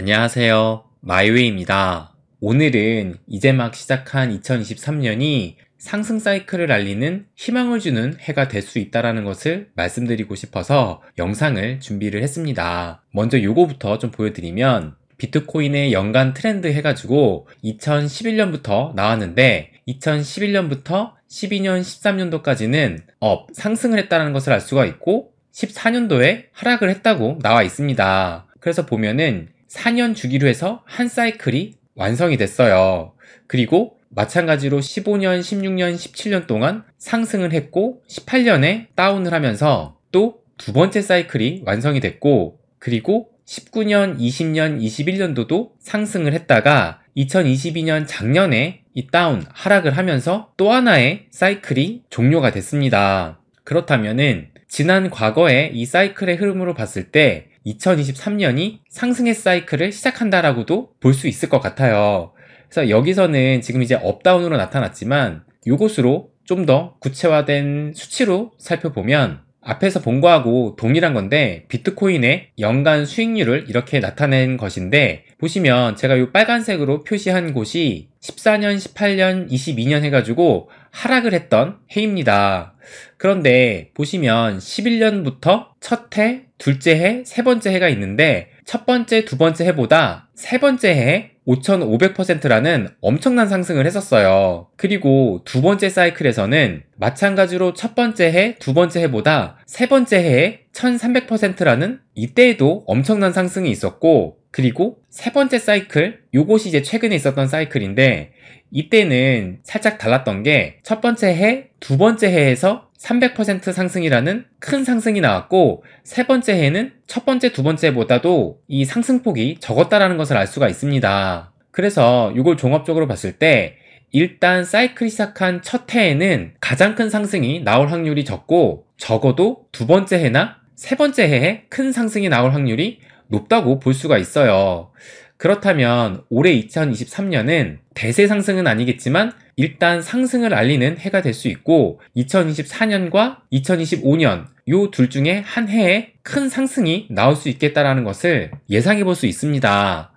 안녕하세요. 마이웨이입니다. 오늘은 이제 막 시작한 2023년이 상승 사이클을 알리는 희망을 주는 해가 될 수 있다는 것을 말씀드리고 싶어서 영상을 준비를 했습니다. 먼저 요거부터 좀 보여드리면 비트코인의 연간 트렌드 해가지고 2011년부터 나왔는데 2011년부터 12년, 13년도까지는 상승을 했다는 것을 알 수가 있고 14년도에 하락을 했다고 나와 있습니다. 그래서 보면은 4년 주기로 해서 한 사이클이 완성이 됐어요. 그리고 마찬가지로 15년, 16년, 17년 동안 상승을 했고 18년에 다운을 하면서 또 두 번째 사이클이 완성이 됐고 그리고 19년, 20년, 21년도도 상승을 했다가 2022년 작년에 이 다운, 하락을 하면서 또 하나의 사이클이 종료가 됐습니다. 그렇다면은 지난 과거의 이 사이클의 흐름으로 봤을 때 2023년이 상승의 사이클을 시작한다라고도 볼 수 있을 것 같아요. 그래서 여기서는 지금 이제 업다운으로 나타났지만 이것으로 좀 더 구체화된 수치로 살펴보면 앞에서 본 거하고 동일한 건데 비트코인의 연간 수익률을 이렇게 나타낸 것인데 보시면 제가 이 빨간색으로 표시한 곳이 14년, 18년, 22년 해가지고 하락을 했던 해입니다. 그런데 보시면 11년부터 첫 해, 둘째 해, 세 번째 해가 있는데 첫 번째, 두 번째 해보다 세 번째 해에 5,500%라는 엄청난 상승을 했었어요. 그리고 두 번째 사이클에서는 마찬가지로 첫 번째 해, 두 번째 해보다 세 번째 해에 1,300%라는 이때에도 엄청난 상승이 있었고 그리고 세 번째 사이클, 요것이 이제 최근에 있었던 사이클인데 이때는 살짝 달랐던 게 첫 번째 해, 두 번째 해에서 300% 상승이라는 큰 상승이 나왔고 세 번째 해는 첫 번째, 두 번째보다도 이 상승폭이 적었다라는 것을 알 수가 있습니다. 그래서 이걸 종합적으로 봤을 때 일단 사이클이 시작한 첫 해에는 가장 큰 상승이 나올 확률이 적고 적어도 두 번째 해나 세 번째 해에 큰 상승이 나올 확률이 높다고 볼 수가 있어요. 그렇다면 올해 2023년은 대세 상승은 아니겠지만 일단 상승을 알리는 해가 될 수 있고 2024년과 2025년 요 둘 중에 한 해에 큰 상승이 나올 수 있겠다라는 것을 예상해 볼 수 있습니다.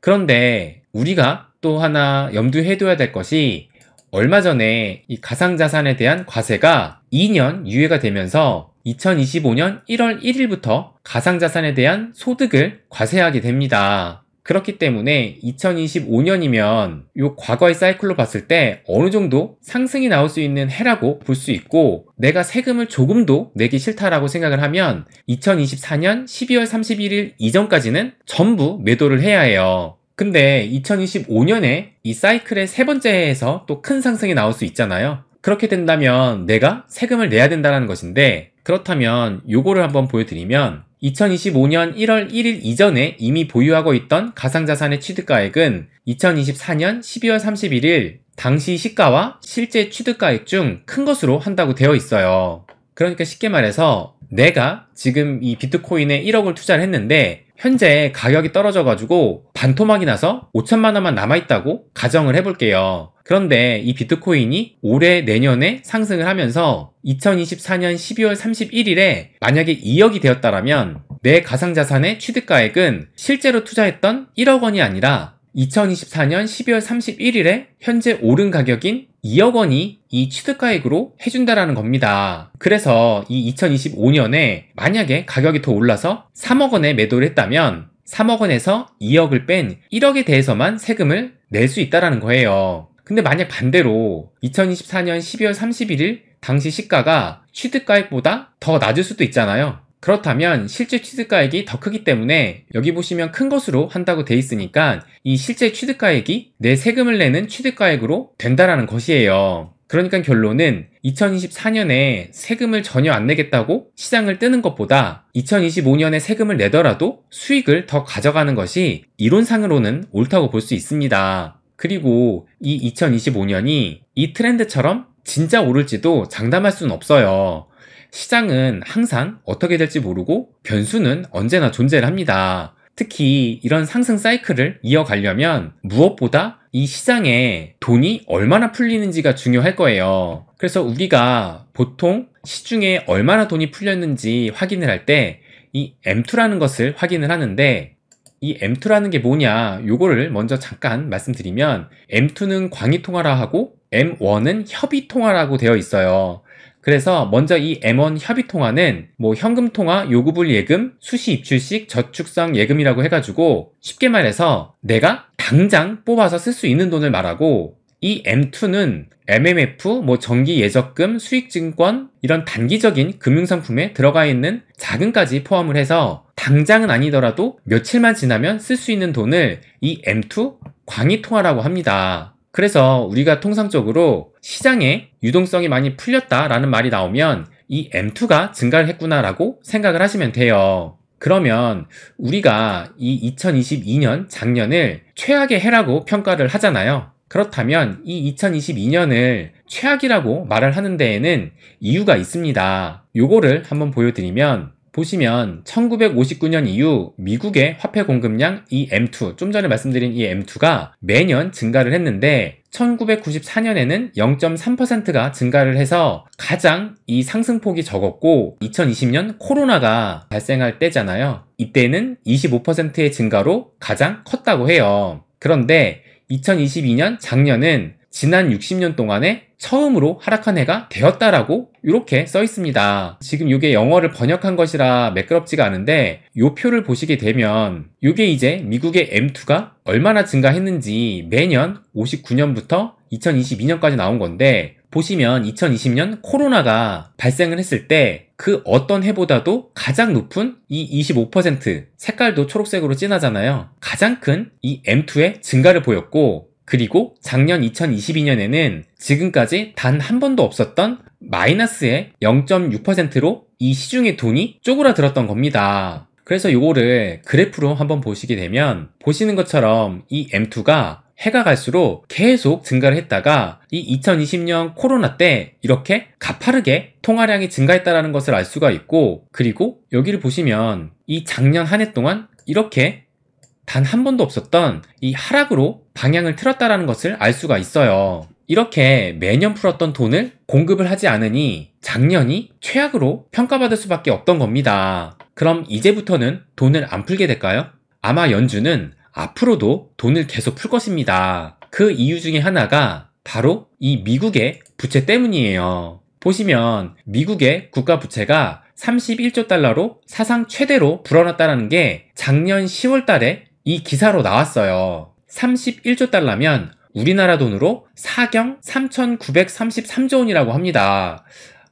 그런데 우리가 또 하나 염두해 둬야 될 것이 얼마 전에 이 가상자산에 대한 과세가 2년 유예가 되면서 2025년 1월 1일부터 가상자산에 대한 소득을 과세하게 됩니다. 그렇기 때문에 2025년이면 요 과거의 사이클로 봤을 때 어느 정도 상승이 나올 수 있는 해라고 볼 수 있고 내가 세금을 조금도 내기 싫다라고 생각을 하면 2024년 12월 31일 이전까지는 전부 매도를 해야 해요. 근데 2025년에 이 사이클의 세 번째 해에서 또 큰 상승이 나올 수 있잖아요. 그렇게 된다면 내가 세금을 내야 된다는 것인데 그렇다면 요거를 한번 보여드리면 2025년 1월 1일 이전에 이미 보유하고 있던 가상자산의 취득가액은 2024년 12월 31일 당시 시가와 실제 취득가액 중 큰 것으로 한다고 되어 있어요. 그러니까 쉽게 말해서 내가 지금 이 비트코인에 1억을 투자를 했는데 현재 가격이 떨어져가지고 반토막이 나서 5천만 원만 남아있다고 가정을 해볼게요. 그런데 이 비트코인이 올해 내년에 상승을 하면서 2024년 12월 31일에 만약에 2억이 되었다면 내 가상자산의 취득가액은 실제로 투자했던 1억 원이 아니라 2024년 12월 31일에 현재 오른 가격인 2억 원이 이 취득가액으로 해준다라는 겁니다. 그래서 이 2025년에 만약에 가격이 더 올라서 3억 원에 매도를 했다면 3억 원에서 2억을 뺀 1억에 대해서만 세금을 낼 수 있다라는 거예요. 근데 만약 반대로 2024년 12월 31일 당시 시가가 취득가액보다 더 낮을 수도 있잖아요. 그렇다면 실제 취득가액이 더 크기 때문에 여기 보시면 큰 것으로 한다고 돼 있으니까 이 실제 취득가액이 내 세금을 내는 취득가액으로 된다라는 것이에요. 그러니까 결론은 2024년에 세금을 전혀 안 내겠다고 시장을 뜨는 것보다 2025년에 세금을 내더라도 수익을 더 가져가는 것이 이론상으로는 옳다고 볼 수 있습니다. 그리고 이 2025년이 이 트렌드처럼 진짜 오를지도 장담할 수는 없어요. 시장은 항상 어떻게 될지 모르고 변수는 언제나 존재를 합니다. 특히 이런 상승 사이클을 이어가려면 무엇보다 이 시장에 돈이 얼마나 풀리는지가 중요할 거예요. 그래서 우리가 보통 시중에 얼마나 돈이 풀렸는지 확인을 할 때 이 M2라는 것을 확인을 하는데 이 M2라는 게 뭐냐, 요거를 먼저 잠깐 말씀드리면 M2는 광의통화라하고 M1은 협의통화라고 되어 있어요. 그래서 먼저 이 M1 협의통화는 뭐 현금통화, 요구불 예금, 수시 입출식, 저축성 예금이라고 해가지고 쉽게 말해서 내가 당장 뽑아서 쓸 수 있는 돈을 말하고, 이 M2는 MMF, 뭐 정기 예적금, 수익증권 이런 단기적인 금융상품에 들어가 있는 자금까지 포함을 해서 당장은 아니더라도 며칠만 지나면 쓸 수 있는 돈을 이 M2 광의통화라고 합니다. 그래서 우리가 통상적으로 시장에 유동성이 많이 풀렸다라는 말이 나오면 이 M2가 증가를 했구나라고 생각을 하시면 돼요. 그러면 우리가 이 2022년 작년을 최악의 해라고 평가를 하잖아요. 그렇다면 이 2022년을 최악이라고 말을 하는 데에는 이유가 있습니다. 요거를 한번 보여드리면, 보시면 1959년 이후 미국의 화폐 공급량 이 M2, 좀 전에 말씀드린 이 M2가 매년 증가를 했는데 1994년에는 0.3%가 증가를 해서 가장 이 상승폭이 적었고, 2020년 코로나가 발생할 때잖아요. 이때는 25%의 증가로 가장 컸다고 해요. 그런데 2022년 작년은 지난 60년 동안에 처음으로 하락한 해가 되었다라고 이렇게 써 있습니다. 지금 이게 영어를 번역한 것이라 매끄럽지가 않은데, 이 표를 보시게 되면 이게 이제 미국의 M2가 얼마나 증가했는지 매년 59년부터 2022년까지 나온 건데, 보시면 2020년 코로나가 발생을 했을 때 그 어떤 해보다도 가장 높은 이 25%, 색깔도 초록색으로 진하잖아요. 가장 큰 이 M2의 증가를 보였고, 그리고 작년 2022년에는 지금까지 단 한 번도 없었던 마이너스의 0.6%로 이 시중의 돈이 쪼그라들었던 겁니다. 그래서 요거를 그래프로 한번 보시게 되면, 보시는 것처럼 이 M2가 해가 갈수록 계속 증가를 했다가 이 2020년 코로나 때 이렇게 가파르게 통화량이 증가했다는 것을 알 수가 있고, 그리고 여기를 보시면 이 작년 한 해 동안 이렇게 단 한 번도 없었던 이 하락으로 방향을 틀었다는 것을 알 수가 있어요. 이렇게 매년 풀었던 돈을 공급을 하지 않으니 작년이 최악으로 평가받을 수밖에 없던 겁니다. 그럼 이제부터는 돈을 안 풀게 될까요? 아마 연준은 앞으로도 돈을 계속 풀 것입니다. 그 이유 중에 하나가 바로 이 미국의 부채 때문이에요. 보시면 미국의 국가 부채가 31조 달러로 사상 최대로 불어났다는 게 작년 10월 달에 이 기사로 나왔어요. 31조 달러면 우리나라 돈으로 사경 3,933조 원이라고 합니다.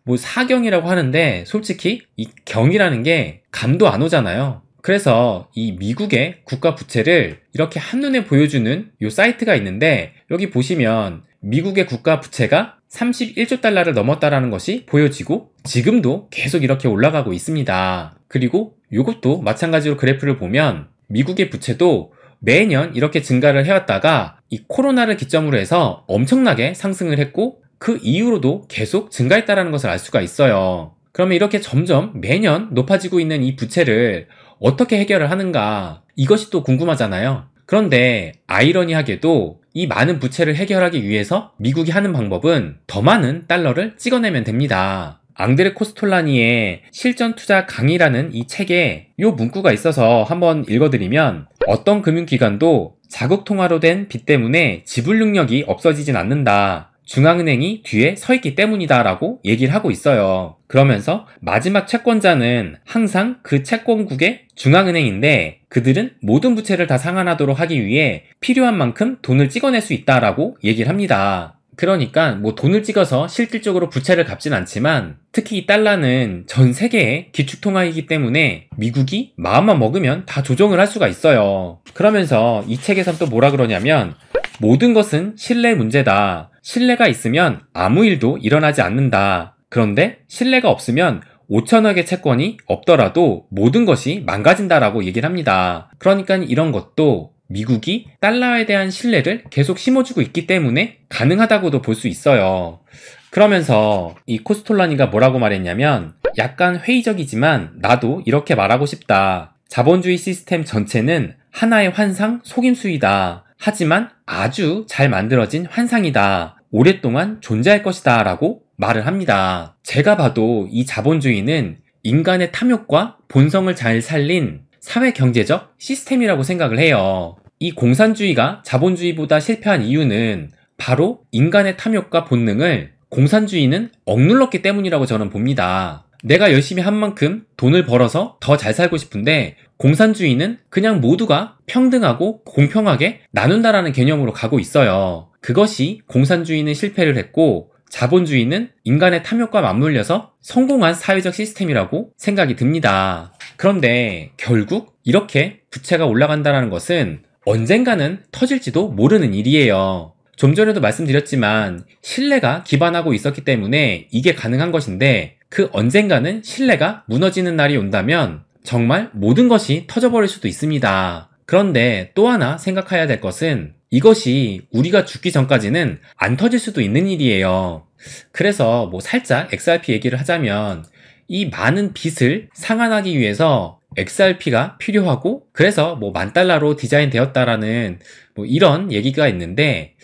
뭐 사경이라고 하는데 솔직히 이 경이라는 게 감도 안 오잖아요. 그래서 이 미국의 국가 부채를 이렇게 한눈에 보여주는 요 사이트가 있는데, 여기 보시면 미국의 국가 부채가 31조 달러를 넘었다라는 것이 보여지고 지금도 계속 이렇게 올라가고 있습니다. 그리고 이것도 마찬가지로 그래프를 보면 미국의 부채도 매년 이렇게 증가를 해왔다가 이 코로나를 기점으로 해서 엄청나게 상승을 했고, 그 이후로도 계속 증가했다는 것을 알 수가 있어요. 그러면 이렇게 점점 매년 높아지고 있는 이 부채를 어떻게 해결을 하는가, 이것이 또 궁금하잖아요. 그런데 아이러니하게도 이 많은 부채를 해결하기 위해서 미국이 하는 방법은 더 많은 달러를 찍어내면 됩니다. 앙드레 코스톨라니의 실전 투자 강의라는 이 책에 이 문구가 있어서 한번 읽어드리면, 어떤 금융기관도 자국 통화로 된 빚 때문에 지불 능력이 없어지진 않는다. 중앙은행이 뒤에 서 있기 때문이다 라고 얘기를 하고 있어요. 그러면서 마지막 채권자는 항상 그 채권국의 중앙은행인데, 그들은 모든 부채를 다 상환하도록 하기 위해 필요한 만큼 돈을 찍어낼 수 있다라고 얘기를 합니다. 그러니까 뭐 돈을 찍어서 실질적으로 부채를 갚진 않지만, 특히 이 달러는 전 세계의 기축통화이기 때문에 미국이 마음만 먹으면 다 조정을 할 수가 있어요. 그러면서 이 책에선 또 뭐라 그러냐면, 모든 것은 신뢰 문제다. 신뢰가 있으면 아무 일도 일어나지 않는다. 그런데 신뢰가 없으면 5천억의 채권이 없더라도 모든 것이 망가진다라고 얘기를 합니다. 그러니까 이런 것도 미국이 달러에 대한 신뢰를 계속 심어주고 있기 때문에 가능하다고도 볼 수 있어요. 그러면서 이 코스톨라니가 뭐라고 말했냐면, 약간 회의적이지만 나도 이렇게 말하고 싶다. 자본주의 시스템 전체는 하나의 환상 속임수이다. 하지만 아주 잘 만들어진 환상이다. 오랫동안 존재할 것이다 라고 말을 합니다. 제가 봐도 이 자본주의는 인간의 탐욕과 본성을 잘 살린 사회 경제적 시스템이라고 생각을 해요. 이 공산주의가 자본주의보다 실패한 이유는 바로 인간의 탐욕과 본능을 공산주의는 억눌렀기 때문이라고 저는 봅니다. 내가 열심히 한 만큼 돈을 벌어서 더 잘 살고 싶은데 공산주의는 그냥 모두가 평등하고 공평하게 나눈다라는 개념으로 가고 있어요. 그것이 공산주의는 실패를 했고 자본주의는 인간의 탐욕과 맞물려서 성공한 사회적 시스템이라고 생각이 듭니다. 그런데 결국 이렇게 부채가 올라간다는 것은 언젠가는 터질지도 모르는 일이에요. 좀 전에도 말씀드렸지만 신뢰가 기반하고 있었기 때문에 이게 가능한 것인데 그 언젠가는 신뢰가 무너지는 날이 온다면 정말 모든 것이 터져버릴 수도 있습니다. 그런데 또 하나 생각해야 될 것은 이것이 우리가 죽기 전까지는 안 터질 수도 있는 일이에요. 그래서 뭐 살짝 XRP 얘기를 하자면 이 많은 빚을 상환하기 위해서 XRP가 필요하고 그래서 뭐 $10,000로 디자인되었다라는 뭐 이런 얘기가 있는데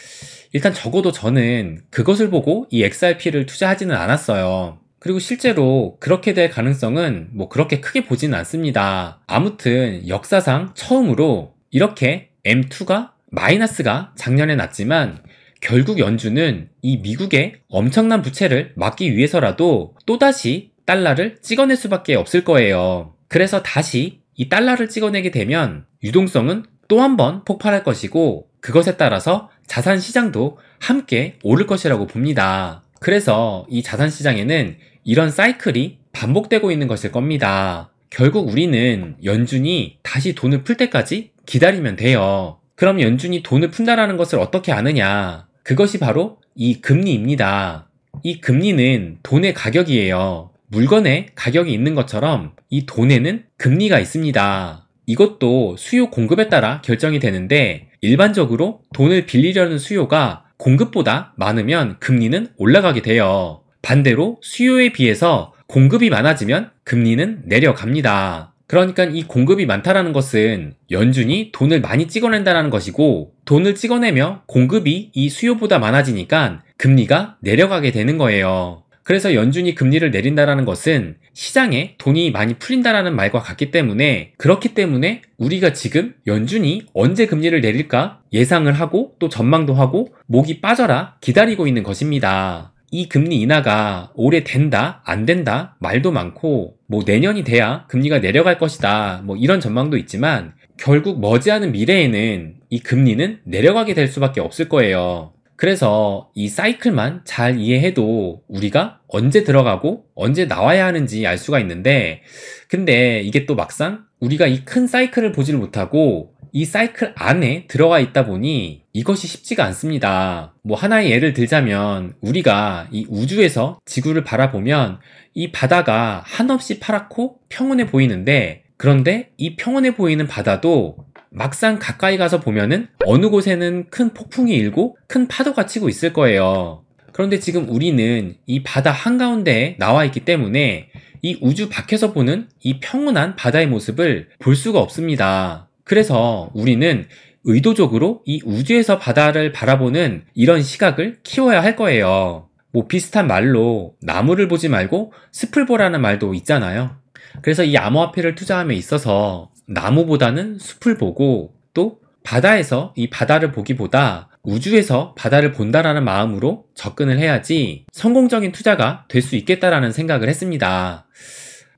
일단 적어도 저는 그것을 보고 이 XRP를 투자하지는 않았어요. 그리고 실제로 그렇게 될 가능성은 뭐 그렇게 크게 보지는 않습니다. 아무튼 역사상 처음으로 이렇게 M2가 마이너스가 작년에 났지만 결국 연준은 이 미국의 엄청난 부채를 막기 위해서라도 또다시 달러를 찍어낼 수밖에 없을 거예요. 그래서 다시 이 달러를 찍어내게 되면 유동성은 또 한 번 폭발할 것이고 그것에 따라서 자산 시장도 함께 오를 것이라고 봅니다. 그래서 이 자산 시장에는 이런 사이클이 반복되고 있는 것일 겁니다. 결국 우리는 연준이 다시 돈을 풀 때까지 기다리면 돼요. 그럼 연준이 돈을 푼다라는 것을 어떻게 아느냐? 그것이 바로 이 금리입니다. 이 금리는 돈의 가격이에요. 물건의 가격이 있는 것처럼 이 돈에는 금리가 있습니다. 이것도 수요 공급에 따라 결정이 되는데 일반적으로 돈을 빌리려는 수요가 공급보다 많으면 금리는 올라가게 돼요. 반대로 수요에 비해서 공급이 많아지면 금리는 내려갑니다. 그러니까 이 공급이 많다라는 것은 연준이 돈을 많이 찍어낸다는 것이고 돈을 찍어내며 공급이 이 수요보다 많아지니까 금리가 내려가게 되는 거예요. 그래서 연준이 금리를 내린다는 것은 시장에 돈이 많이 풀린다는 말과 같기 때문에 그렇기 때문에 우리가 지금 연준이 언제 금리를 내릴까 예상을 하고 또 전망도 하고 목이 빠져라 기다리고 있는 것입니다. 이 금리 인하가 올해 된다 안 된다 말도 많고 뭐 내년이 돼야 금리가 내려갈 것이다 뭐 이런 전망도 있지만 결국 머지않은 미래에는 이 금리는 내려가게 될 수밖에 없을 거예요. 그래서 이 사이클만 잘 이해해도 우리가 언제 들어가고 언제 나와야 하는지 알 수가 있는데 근데 이게 또 막상 우리가 이 큰 사이클을 보질 못하고 이 사이클 안에 들어가 있다 보니 이것이 쉽지가 않습니다. 뭐 하나의 예를 들자면 우리가 이 우주에서 지구를 바라보면 이 바다가 한없이 파랗고 평온해 보이는데 그런데 이 평온해 보이는 바다도 막상 가까이 가서 보면은 어느 곳에는 큰 폭풍이 일고 큰 파도가 치고 있을 거예요. 그런데 지금 우리는 이 바다 한가운데에 나와 있기 때문에 이 우주 밖에서 보는 이 평온한 바다의 모습을 볼 수가 없습니다. 그래서 우리는 의도적으로 이 우주에서 바다를 바라보는 이런 시각을 키워야 할 거예요. 뭐 비슷한 말로 나무를 보지 말고 숲을 보라는 말도 있잖아요. 그래서 이 암호화폐를 투자함에 있어서 나무보다는 숲을 보고 또 바다에서 이 바다를 보기보다 우주에서 바다를 본다라는 마음으로 접근을 해야지 성공적인 투자가 될 수 있겠다라는 생각을 했습니다.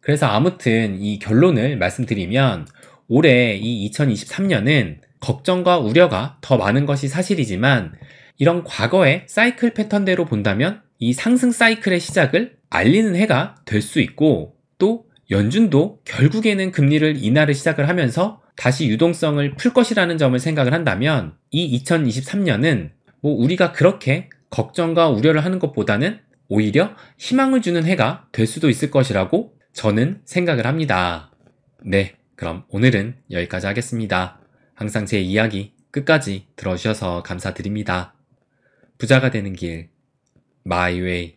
그래서 아무튼 이 결론을 말씀드리면 올해 이 2023년은 걱정과 우려가 더 많은 것이 사실이지만 이런 과거의 사이클 패턴대로 본다면 이 상승 사이클의 시작을 알리는 해가 될 수 있고 또 연준도 결국에는 금리를 인하를 시작을 하면서 다시 유동성을 풀 것이라는 점을 생각을 한다면 이 2023년은 뭐 우리가 그렇게 걱정과 우려를 하는 것보다는 오히려 희망을 주는 해가 될 수도 있을 것이라고 저는 생각을 합니다. 네, 그럼 오늘은 여기까지 하겠습니다. 항상 제 이야기 끝까지 들어주셔서 감사드립니다. 부자가 되는 길, 마이웨이.